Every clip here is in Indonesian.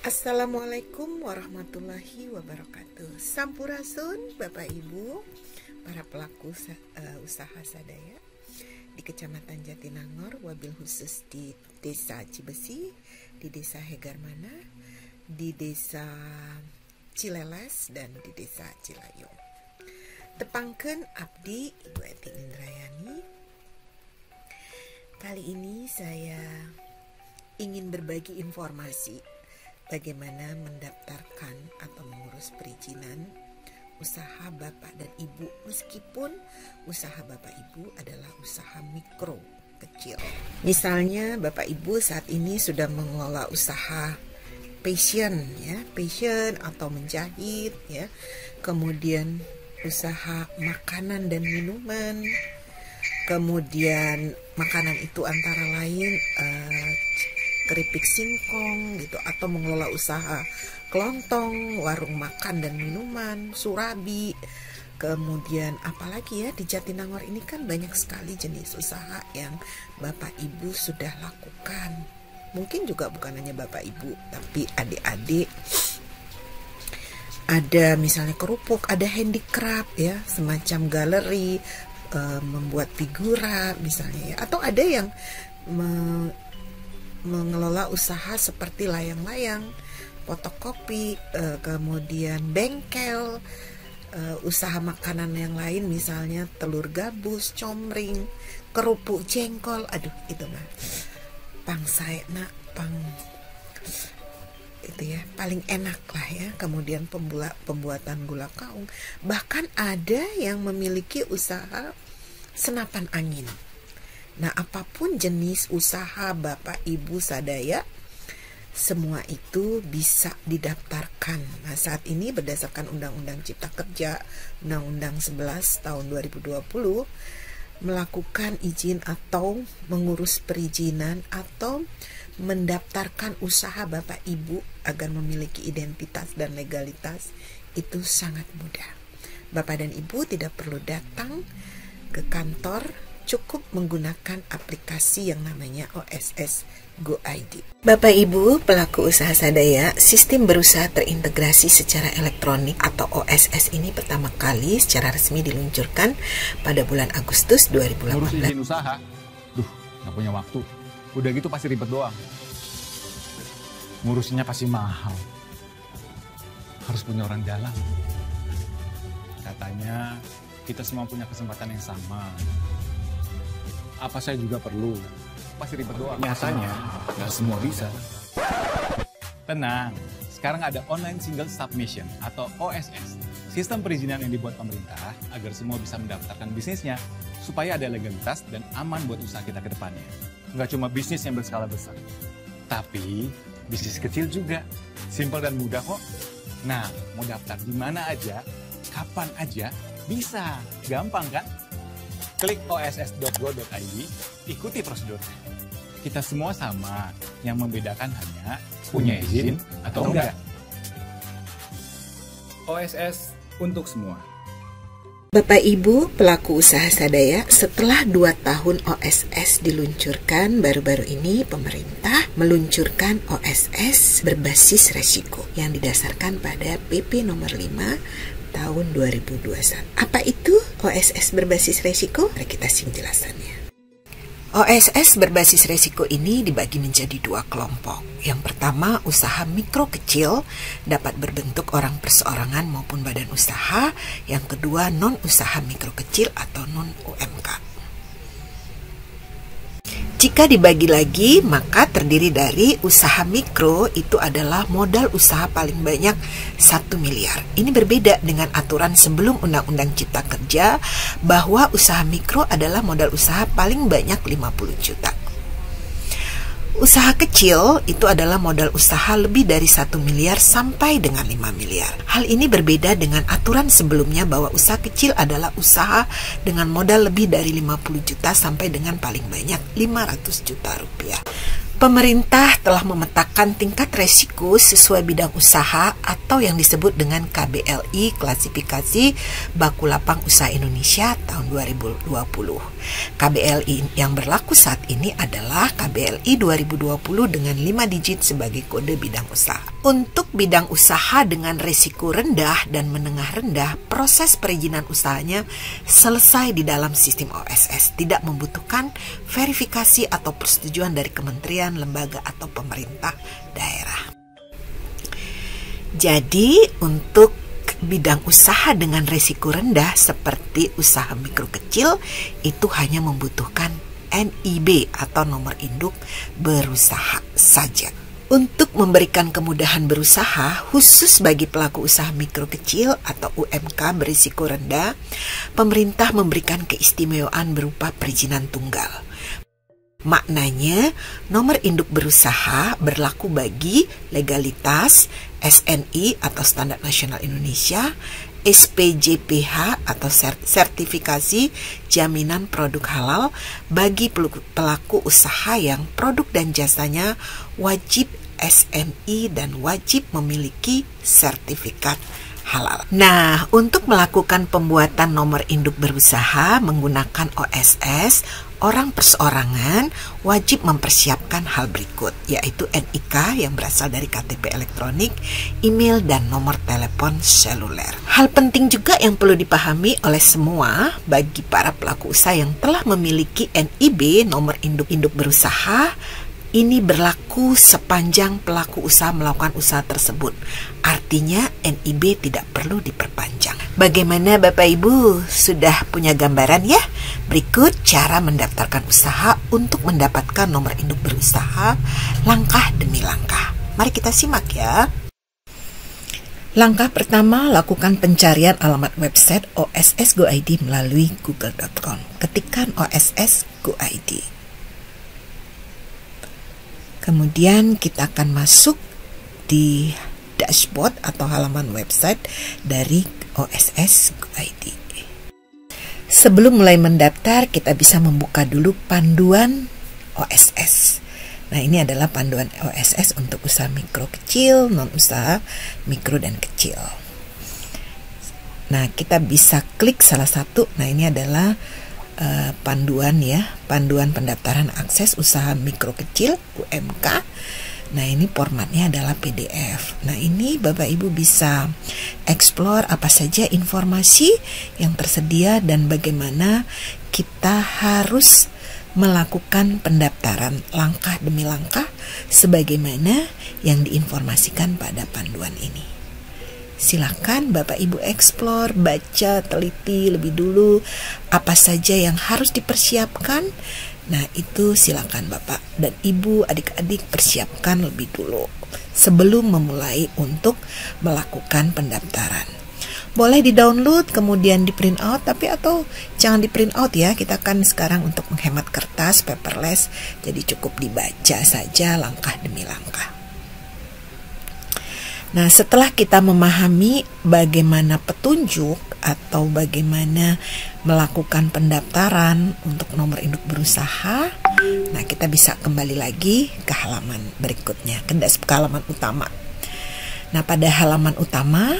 Assalamualaikum warahmatullahi wabarakatuh. Sampurasun Bapak Ibu, para pelaku usaha sadaya di Kecamatan Jatinangor, wabil khusus di Desa Cibesi, di Desa Hegarmana, di Desa Cileles, dan di Desa Cilayung. Tepangken abdi Ibu Eti Indrayani. Kali ini saya ingin berbagi informasi bagaimana mendaftarkan atau mengurus perizinan usaha Bapak dan Ibu, meskipun usaha Bapak Ibu adalah usaha mikro kecil. Misalnya Bapak Ibu saat ini sudah mengelola usaha passion atau menjahit ya. Kemudian usaha makanan dan minuman. Kemudian makanan itu antara lain keripik singkong gitu, atau mengelola usaha kelontong, warung makan dan minuman, surabi. Kemudian apalagi ya, di Jatinangor ini kan banyak sekali jenis usaha yang Bapak Ibu sudah lakukan. Mungkin juga bukan hanya Bapak Ibu, tapi adik-adik. Ada misalnya kerupuk, ada handicraft ya, semacam galeri, membuat figura misalnya ya, atau ada yang mengelola usaha seperti layang-layang, fotokopi, kemudian bengkel, usaha makanan yang lain misalnya telur gabus, comring, kerupuk jengkol. Aduh, itu mah itu ya paling enak lah ya. Kemudian pembuatan gula kaung, bahkan ada yang memiliki usaha senapan angin. Nah, apapun jenis usaha Bapak Ibu sadaya, semua itu bisa didaftarkan. Nah, saat ini berdasarkan Undang-Undang Cipta Kerja, Undang-Undang 11 tahun 2020, melakukan izin atau mengurus perizinan atau mendaftarkan usaha Bapak Ibu agar memiliki identitas dan legalitas itu sangat mudah. Bapak dan Ibu tidak perlu datang ke kantor, cukup menggunakan aplikasi yang namanya OSS Go ID. Bapak Ibu pelaku usaha sadaya, sistem berusaha terintegrasi secara elektronik atau OSS ini pertama kali secara resmi diluncurkan pada bulan Agustus 2018. Ngurus izin usaha, gak punya waktu. Udah gitu pasti ribet doang. Ngurusinnya pasti mahal. Harus punya orang dalam. Katanya kita semua punya kesempatan yang sama. Apa saya juga perlu? Pasti ribet doang. Nyatanya, nggak semua bisa. Tenang, sekarang ada Online Single Submission atau OSS. Sistem perizinan yang dibuat pemerintah agar semua bisa mendaftarkan bisnisnya supaya ada legalitas dan aman buat usaha kita ke depannya. Nggak cuma bisnis yang berskala besar, tapi bisnis kecil juga. Simpel dan mudah kok. Nah, mau daftar di mana aja, kapan aja, bisa. Gampang kan? Klik oss.go.id, ikuti prosedurnya. Kita semua sama, yang membedakan hanya punya izin atau enggak. OSS untuk semua. Bapak Ibu pelaku usaha sadaya, setelah 2 tahun OSS diluncurkan, baru-baru ini pemerintah meluncurkan OSS berbasis resiko yang didasarkan pada PP nomor 5 tahun 2021. Apa itu OSS berbasis resiko? Mari kita simak jelasannya. OSS berbasis resiko ini dibagi menjadi 2 kelompok. Yang pertama, usaha mikro kecil dapat berbentuk orang perseorangan maupun badan usaha. Yang kedua, non-usaha mikro kecil atau non-UMK. Jika dibagi lagi, maka terdiri dari usaha mikro itu adalah modal usaha paling banyak 1 miliar. Ini berbeda dengan aturan sebelum Undang-Undang Cipta Kerja bahwa usaha mikro adalah modal usaha paling banyak 50 juta. Usaha kecil itu adalah modal usaha lebih dari 1 miliar sampai dengan 5 miliar. Hal ini berbeda dengan aturan sebelumnya bahwa usaha kecil adalah usaha dengan modal lebih dari 50 juta sampai dengan paling banyak 500 juta rupiah. Pemerintah telah memetakan tingkat resiko sesuai bidang usaha atau yang disebut dengan KBLI, klasifikasi Baku Lapang Usaha Indonesia tahun 2020. KBLI yang berlaku saat ini adalah KBLI 2020 dengan 5 digit sebagai kode bidang usaha. Untuk bidang usaha dengan risiko rendah dan menengah rendah, proses perizinan usahanya selesai di dalam sistem OSS, tidak membutuhkan verifikasi atau persetujuan dari kementerian, lembaga, atau pemerintah daerah. Jadi, untuk bidang usaha dengan risiko rendah seperti usaha mikro kecil, itu hanya membutuhkan NIB atau nomor induk berusaha saja. Untuk memberikan kemudahan berusaha khusus bagi pelaku usaha mikro kecil atau UMK berisiko rendah, pemerintah memberikan keistimewaan berupa perizinan tunggal. Maknanya, nomor induk berusaha berlaku bagi legalitas, SNI atau Standar Nasional Indonesia, SPJPH atau sertifikasi jaminan produk halal bagi pelaku usaha yang produk dan jasanya wajib SNI dan wajib memiliki sertifikat halal. Nah, untuk melakukan pembuatan nomor induk berusaha menggunakan OSS, orang perseorangan wajib mempersiapkan hal berikut, yaitu NIK yang berasal dari KTP elektronik, email, dan nomor telepon seluler. Hal penting juga yang perlu dipahami oleh semua bagi para pelaku usaha yang telah memiliki NIB, nomor induk berusaha, ini berlaku sepanjang pelaku usaha melakukan usaha tersebut. Artinya NIB tidak perlu diperpanjang. Bagaimana Bapak Ibu? Sudah punya gambaran ya? Berikut cara mendaftarkan usaha untuk mendapatkan nomor induk berusaha langkah demi langkah. Mari kita simak ya. Langkah pertama, lakukan pencarian alamat website OSS Go ID melalui google.com. Ketikkan OSS Go ID. Kemudian kita akan masuk di dashboard atau halaman website dari OSS Go ID. Sebelum mulai mendaftar, kita bisa membuka dulu panduan OSS. Nah, ini adalah panduan OSS untuk usaha mikro kecil, non usaha mikro dan kecil. Nah, kita bisa klik salah satu. Nah, ini adalah panduan ya, panduan pendaftaran akses usaha mikro kecil UMK. Nah, ini formatnya adalah PDF. Nah, ini Bapak Ibu bisa explore apa saja informasi yang tersedia dan bagaimana kita harus melakukan pendaftaran langkah demi langkah sebagaimana yang diinformasikan pada panduan ini. Silakan Bapak Ibu explore, baca, teliti lebih dulu apa saja yang harus dipersiapkan. Nah, itu silakan Bapak dan Ibu, adik-adik persiapkan lebih dulu sebelum memulai untuk melakukan pendaftaran. Boleh di-download kemudian di-print out, tapi atau jangan di-print out ya. Kita kan sekarang untuk menghemat kertas, paperless, jadi cukup dibaca saja langkah demi langkah. Nah, setelah kita memahami bagaimana petunjuk atau bagaimana melakukan pendaftaran untuk nomor induk berusaha, nah kita bisa kembali lagi ke halaman berikutnya, ke halaman utama. Nah, pada halaman utama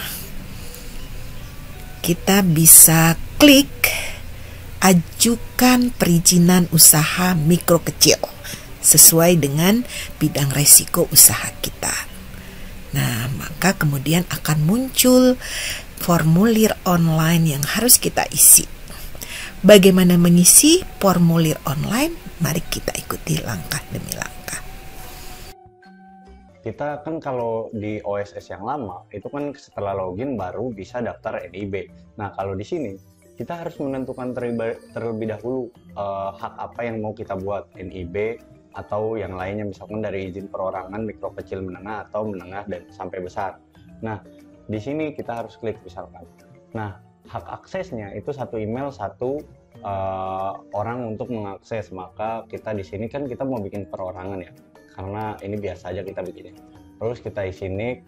kita bisa klik ajukan perizinan usaha mikro kecil sesuai dengan bidang resiko usaha kita. Nah, maka kemudian akan muncul formulir online yang harus kita isi. Bagaimana mengisi formulir online? Mari kita ikuti langkah demi langkah. Kita kan kalau di OSS yang lama, itu kan setelah login baru bisa daftar NIB. Nah, kalau di sini kita harus menentukan terlebih dahulu hak apa yang mau kita buat, NIB atau yang lainnya, misalkan dari izin perorangan mikro kecil menengah atau menengah dan sampai besar. Nah, di sini kita harus klik misalkan. Nah, hak aksesnya itu satu email, satu orang untuk mengakses. Maka kita di sini kan kita mau bikin perorangan ya, karena ini biasa aja kita bikinnya. Terus kita isi nick,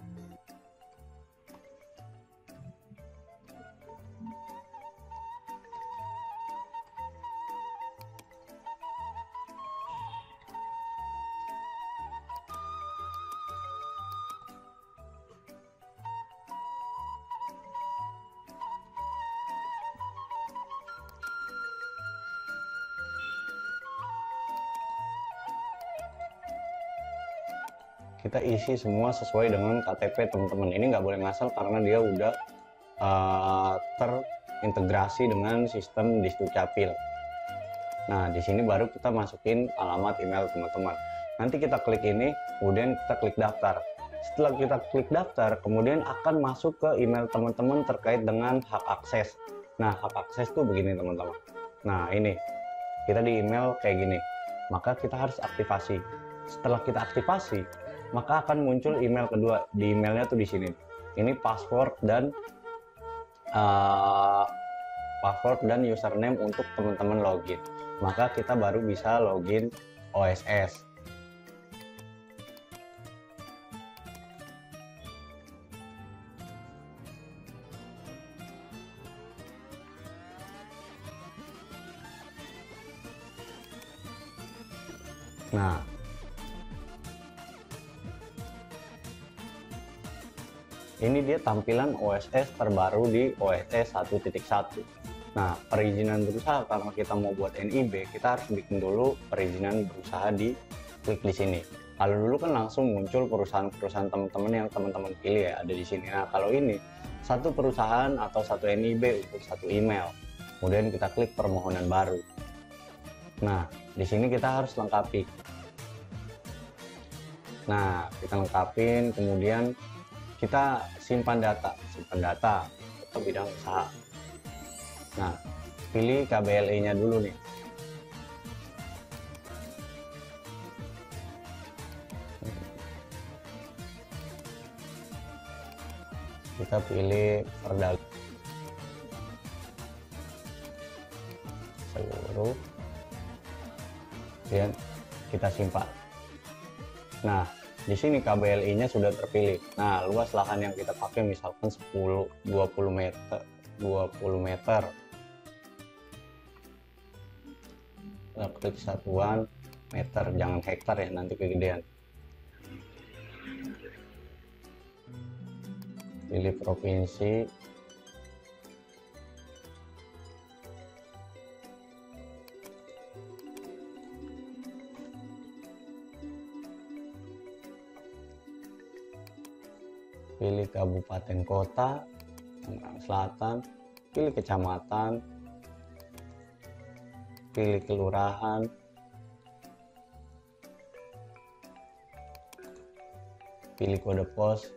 kita isi semua sesuai dengan KTP teman-teman. Ini nggak boleh ngasal karena dia udah terintegrasi dengan sistem di Dukcapil. Nah, di sini baru kita masukin alamat email teman-teman. Nanti kita klik ini, kemudian kita klik daftar. Setelah kita klik daftar, kemudian akan masuk ke email teman-teman terkait dengan hak akses. Nah, hak akses tuh begini teman-teman. Nah, ini kita di email kayak gini. Maka kita harus aktivasi. Setelah kita aktivasi, maka akan muncul email kedua. Di emailnya tuh di sini. Ini password dan username untuk teman-teman login. Maka kita baru bisa login OSS. Nah, ini dia tampilan OSS terbaru di OSS 1.1. Nah, perizinan berusaha karena kita mau buat NIB, kita harus bikin dulu perizinan berusaha di klik di sini. Kalau dulu kan langsung muncul perusahaan-perusahaan teman-teman yang teman-teman pilih ya, ada di sini. Nah, kalau ini satu perusahaan atau satu NIB untuk satu email. Kemudian kita klik permohonan baru. Nah, di sini kita harus lengkapi. Nah, kita lengkapin, kemudian kita simpan data atau bidang usaha. Nah, pilih KBLI-nya dulu nih. Kita pilih perdagangan seluruh, kemudian kita simpan. Nah, di sini KBLI-nya sudah terpilih. Nah, luas lahan yang kita pakai misalkan 20 meter. Kita klik satuan meter, jangan hektar ya, nanti kegedean. Pilih provinsi. Pilih kabupaten kota, Tangerang Selatan, pilih kecamatan, pilih kelurahan, pilih kode pos.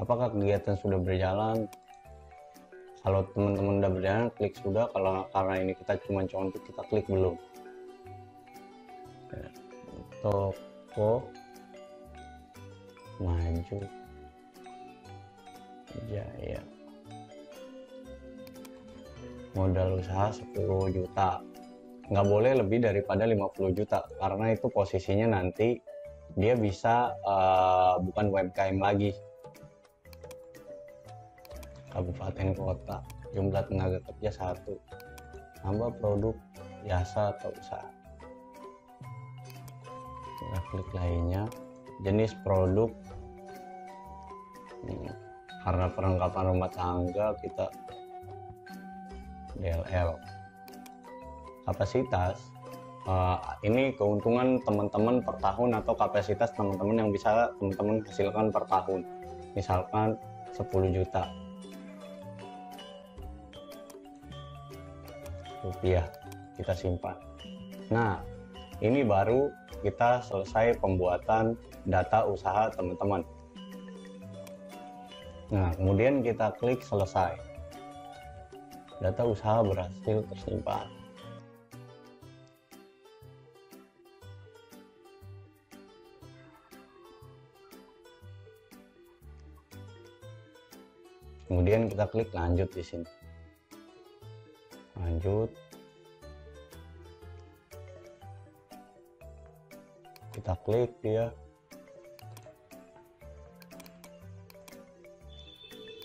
Apakah kegiatan sudah berjalan? Kalau teman-teman udah berjalan, klik sudah. Kalau karena ini kita cuma contoh, kita klik belum. Toko Maju Jaya, modal usaha 10 juta, nggak boleh lebih daripada 50 juta karena itu posisinya nanti dia bisa bukan UMKM lagi. Kabupaten kota, jumlah tenaga kerja 1, tambah produk jasa atau usaha. Kita klik lainnya, jenis produk. Karena perlengkapan rumah tangga kita DLL. Kapasitas, ini keuntungan teman-teman per tahun atau kapasitas teman-teman yang bisa teman-teman hasilkan per tahun. Misalkan 10 juta rupiah, kita simpan. Nah, ini baru kita selesai pembuatan data usaha teman-teman. Nah, kemudian kita klik selesai. Data usaha berhasil tersimpan. Kemudian kita klik lanjut di sini. Lanjut. Kita klik dia.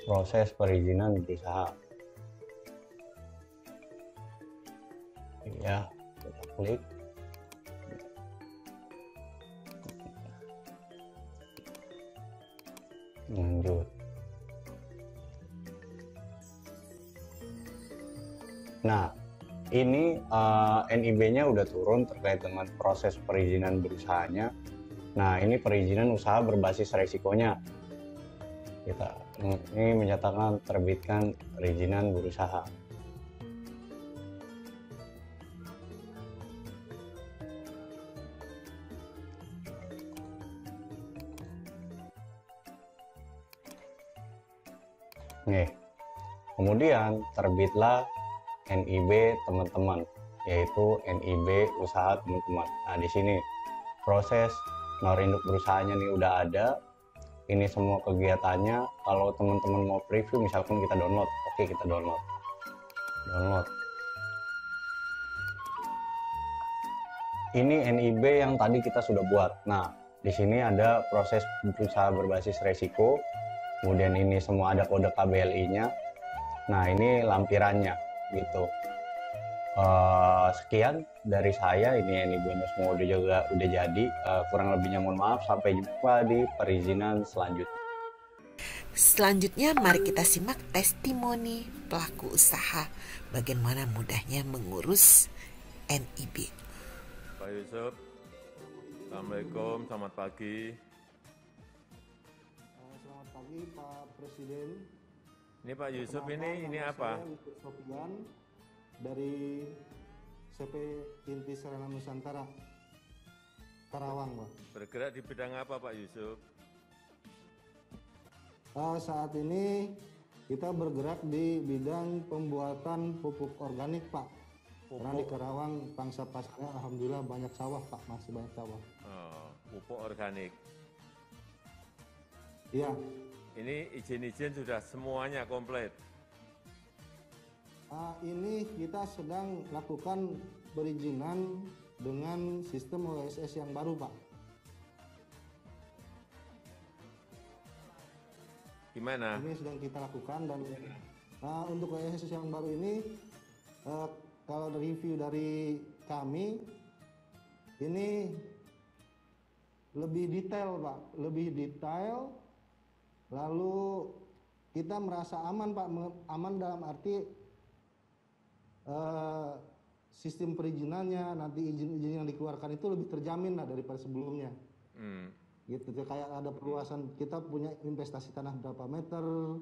Proses perizinan berusaha. Ya, kita klik. Lanjut. Nah, Ini NIB-nya udah turun terkait dengan proses perizinan berusahanya. Nah, ini perizinan usaha berbasis resikonya. Ini menyatakan terbitkan perizinan berusaha. Nih, kemudian terbitlah NIB teman-teman, yaitu NIB usaha teman-teman. Nah, di sini proses induk berusahanya nih udah ada. Ini semua kegiatannya. Kalau teman-teman mau preview, misalkan kita download, oke, kita download. Ini NIB yang tadi kita sudah buat. Nah, di sini ada proses berusaha berbasis resiko. Kemudian ini semua ada kode KBLI-nya. Nah, ini lampirannya gitu. Sekian dari saya. Ini NIB-nya semua udah jadi. Kurang lebihnya mohon maaf. Sampai jumpa di perizinan selanjutnya. Selanjutnya mari kita simak testimoni pelaku usaha bagaimana mudahnya mengurus NIB. Pak Yusuf, Assalamualaikum, selamat pagi. Selamat pagi Pak Presiden. Ini Pak Yusuf, ini apa? Saya Yusuf Sofian dari CP Inti Sarana Nusantara, Karawang, Pak. Bergerak di bidang apa Pak Yusuf? Saat ini kita bergerak di bidang pembuatan pupuk organik, Pak. Karena di Karawang pangsa pasarnya alhamdulillah banyak sawah, Pak, masih banyak sawah. Oh, pupuk organik. Iya. Ini izin-izin sudah semuanya komplit. Ini kita sedang lakukan perizinan dengan sistem OSS yang baru, Pak. Gimana? Ini sedang kita lakukan dan untuk OSS yang baru ini kalau review dari kami ini lebih detail, Pak, lebih detail. Lalu kita merasa aman, Pak, aman dalam arti sistem perizinannya, nanti izin-izin yang dikeluarkan itu lebih terjamin lah daripada sebelumnya. Gitu, kayak ada perluasan, kita punya investasi tanah berapa meter,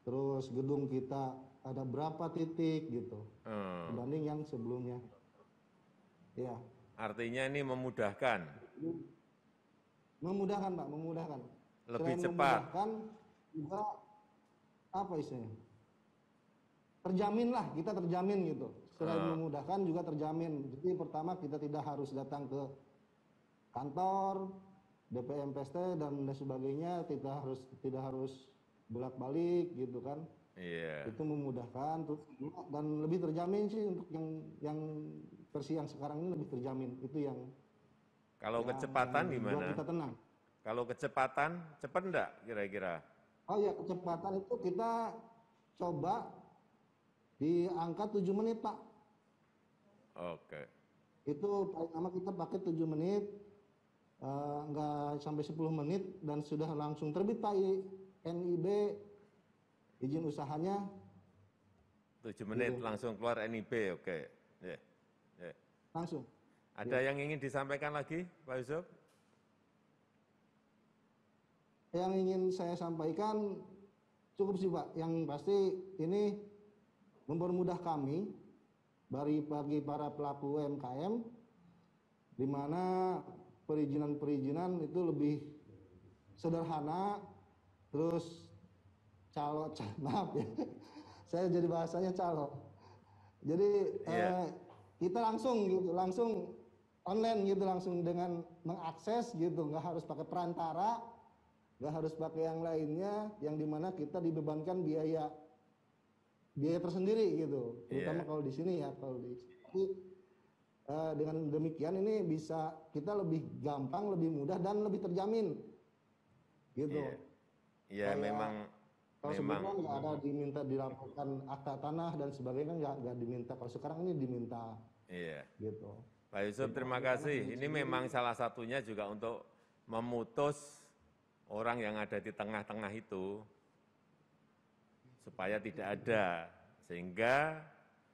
terus gedung kita ada berapa titik gitu, dibanding yang sebelumnya. Ya. Artinya ini memudahkan. Memudahkan, Pak, memudahkan. Lebih Selain cepat. Memudahkan juga apa istilahnya? Terjamin lah, kita terjamin gitu. Selain memudahkan juga terjamin. Jadi pertama kita tidak harus datang ke kantor, DPM PST dan sebagainya, tidak harus bolak-balik gitu kan. Iya. Itu memudahkan dan lebih terjamin sih untuk yang versi yang sekarang ini lebih terjamin. Itu yang Kalau kecepatan gimana? buat kita tenang. Kalau kecepatan, cepat enggak kira-kira? Oh ya, kecepatan itu kita coba di angka 7 menit, Pak. Oke. Itu paling lama kita pakai 7 menit, nggak sampai 10 menit dan sudah langsung terbit, Pak, NIB izin usahanya. 7 menit langsung keluar NIB, oke. Yeah. Yeah. Langsung. Ada yang ingin disampaikan lagi, Pak Yusuf? Yang ingin saya sampaikan cukup sih, Pak. Yang pasti ini mempermudah kami bagi para pelaku UMKM, di mana perizinan itu lebih sederhana, terus maaf ya, saya jadi bahasanya calo. Jadi kita langsung online gitu, langsung dengan mengakses gitu, nggak harus pakai perantara, nggak harus pakai yang lainnya, yang dimana kita dibebankan biaya tersendiri gitu, terutama kalau di sini ya, dengan demikian ini bisa kita lebih gampang, lebih mudah dan lebih terjamin gitu. Iya, memang kalau sebelumnya nggak ada diminta dilaporkan akta tanah dan sebagainya, nggak diminta. Kalau sekarang ini diminta. Iya. Gitu. Pak Yusuf, terima kasih. Ini memang salah satunya juga untuk memutus orang yang ada di tengah-tengah itu supaya tidak ada, sehingga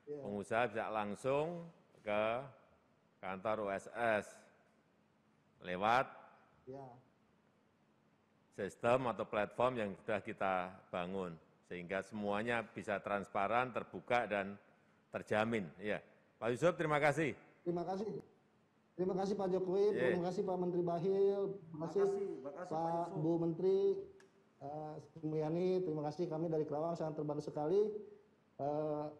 Ya. Pengusaha bisa langsung ke kantor USS lewat Ya. sistem atau platform yang sudah kita bangun, sehingga semuanya bisa transparan, terbuka, dan terjamin. Ya, Pak Yusuf, terima kasih. Terima kasih. Terima kasih Pak Jokowi, terima kasih Pak Menteri Bahlil, terima kasih Pak Bu Menteri Sri Mulyani, terima kasih, kami dari Kerawang sangat terbantu sekali.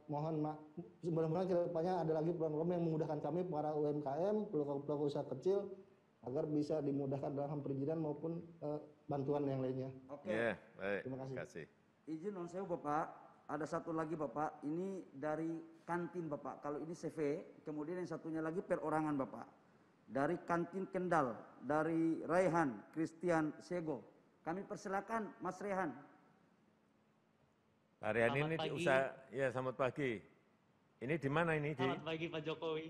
Mudah-mudahan ke depannya ada lagi program yang memudahkan kami para UMKM, pelaku usaha kecil, agar bisa dimudahkan dalam perizinan maupun bantuan yang lainnya. Oke. Ya, baik. Terima kasih. Izin non sewu Bapak, ada satu lagi Bapak, ini dari kantin Bapak. Kalau ini CV, kemudian yang satunya lagi perorangan Bapak. Dari kantin Kendal, dari Raihan Christian Sego. Kami persilakan Mas Rehan. Pak Rian ini Selamat pagi. ya selamat pagi. Ini di mana ini? Selamat pagi Pak Jokowi.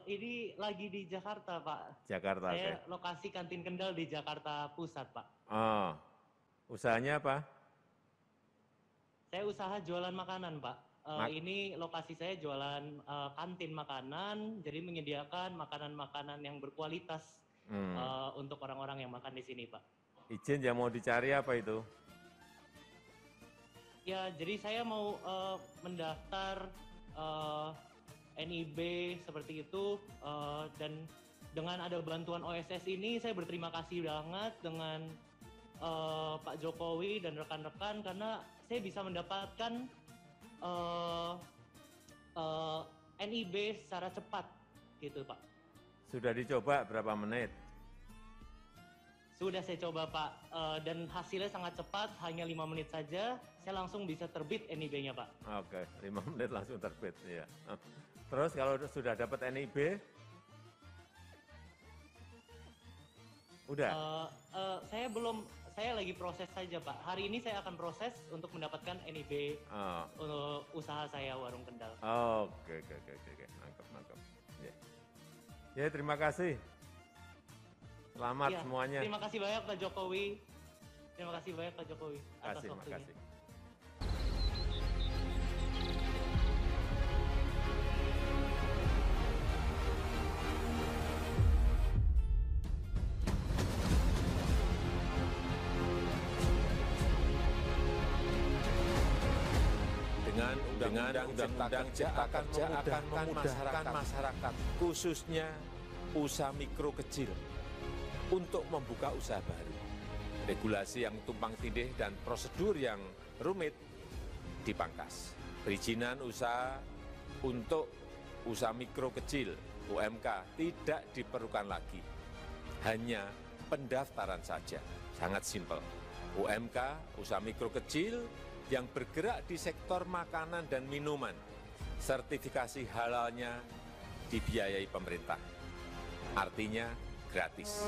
Ini lagi di Jakarta Pak. Jakarta. Saya Oke. lokasi kantin Kendal di Jakarta Pusat Pak. Oh, usahanya apa? Saya usaha jualan makanan Pak. Ini lokasi saya jualan kantin makanan, jadi menyediakan makanan-makanan yang berkualitas untuk orang-orang yang makan di sini Pak. Izin yang mau dicari apa itu? Ya, jadi saya mau mendaftar NIB seperti itu, dan dengan ada bantuan OSS ini saya berterima kasih banget dengan Pak Jokowi dan rekan-rekan karena saya bisa mendapatkan NIB secara cepat gitu Pak. Sudah dicoba berapa menit? Sudah saya coba Pak, dan hasilnya sangat cepat, hanya 5 menit saja, saya langsung bisa terbit NIB-nya Pak. Oke, 5 menit langsung terbit. Ya. Terus kalau sudah dapat NIB, udah? Saya belum, saya lagi proses saja Pak. Hari ini saya akan proses untuk mendapatkan NIB untuk usaha saya Warung Kendal. Oke. Nangkep. Ya, terima kasih. Selamat Ya, semuanya. terima kasih banyak Pak Jokowi. Terima kasih banyak Pak Jokowi atas waktunya. Makasih. Dengan Undang-Undang Cipta Kerja akan memudahkan masyarakat, khususnya usaha mikro kecil, untuk membuka usaha baru. Regulasi yang tumpang tindih dan prosedur yang rumit dipangkas. Perizinan usaha untuk usaha mikro kecil (UMK) tidak diperlukan lagi. Hanya pendaftaran saja. Sangat simpel. UMK, usaha mikro kecil yang bergerak di sektor makanan dan minuman, sertifikasi halalnya dibiayai pemerintah. Artinya gratis.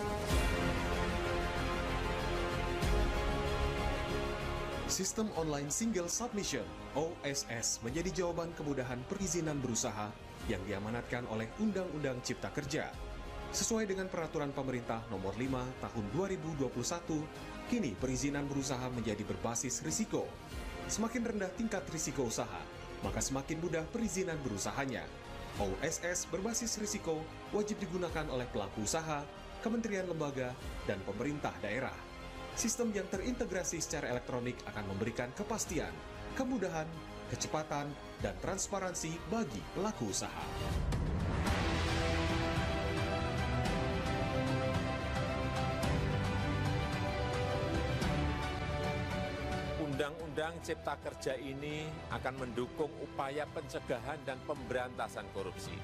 Sistem Online Single Submission (OSS) menjadi jawaban kemudahan perizinan berusaha yang diamanatkan oleh Undang-Undang Cipta Kerja. Sesuai dengan Peraturan Pemerintah Nomor 5 Tahun 2021, kini perizinan berusaha menjadi berbasis risiko. Semakin rendah tingkat risiko usaha, maka semakin mudah perizinan berusahanya. OSS berbasis risiko wajib digunakan oleh pelaku usaha, kementerian lembaga, dan pemerintah daerah. Sistem yang terintegrasi secara elektronik akan memberikan kepastian, kemudahan, kecepatan, dan transparansi bagi pelaku usaha. Undang-Undang Cipta Kerja ini akan mendukung upaya pencegahan dan pemberantasan korupsi.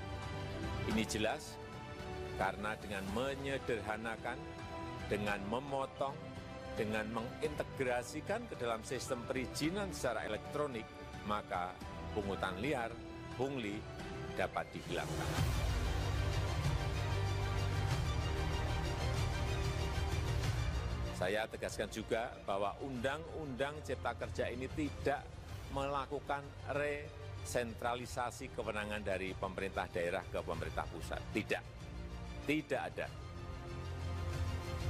Ini jelas karena dengan menyederhanakan, dengan memotong, dengan mengintegrasikan ke dalam sistem perizinan secara elektronik, maka pungutan liar, pungli, dapat dihilangkan. Saya tegaskan juga bahwa Undang-Undang Cipta Kerja ini tidak melakukan resentralisasi kewenangan dari pemerintah daerah ke pemerintah pusat. Tidak ada.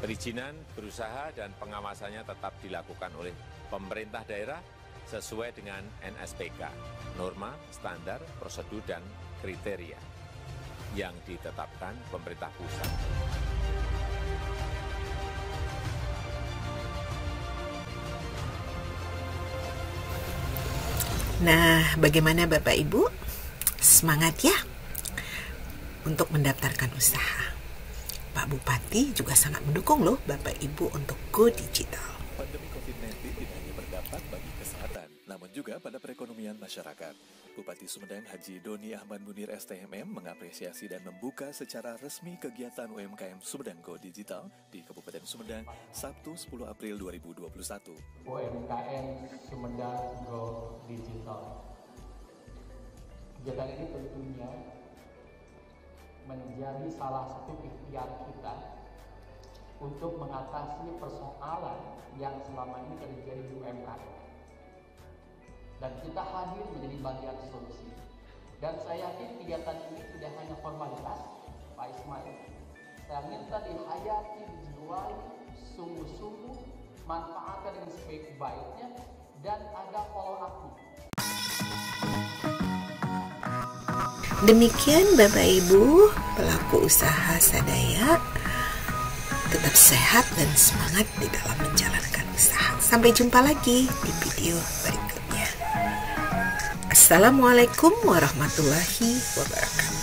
Perizinan berusaha dan pengawasannya tetap dilakukan oleh pemerintah daerah sesuai dengan NSPK, norma, standar, prosedur, dan kriteria yang ditetapkan pemerintah pusat. Nah, bagaimana Bapak Ibu? Semangat ya untuk mendaftarkan usaha. Pak Bupati juga sangat mendukung loh Bapak Ibu untuk go digital. Pandemi COVID-19 tidak hanya berdampak bagi kesehatan, namun juga pada perekonomian masyarakat. Bupati Sumedang Haji Doni Ahmad Munir STMM mengapresiasi dan membuka secara resmi kegiatan UMKM Sumedang Go Digital di Kabupaten Sumedang Sabtu 10 April 2021. UMKM Sumedang Go Digital. Kegiatan ini tentunya menjadi salah satu ikhtiar kita untuk mengatasi persoalan yang selama ini terjadi di UMKM. Dan kita hadir menjadi bagian solusi. Dan saya yakin kegiatan ini tidak hanya formalitas, Pak Ismail. Saya minta dihayati, dijiwai, sungguh-sungguh, manfaatkan dengan sebaik-baiknya, dan ada follow up-nya. Demikian Bapak Ibu, pelaku usaha sadaya, tetap sehat dan semangat di dalam menjalankan usaha. Sampai jumpa lagi di video berikutnya. Assalamualaikum warahmatullahi wabarakatuh.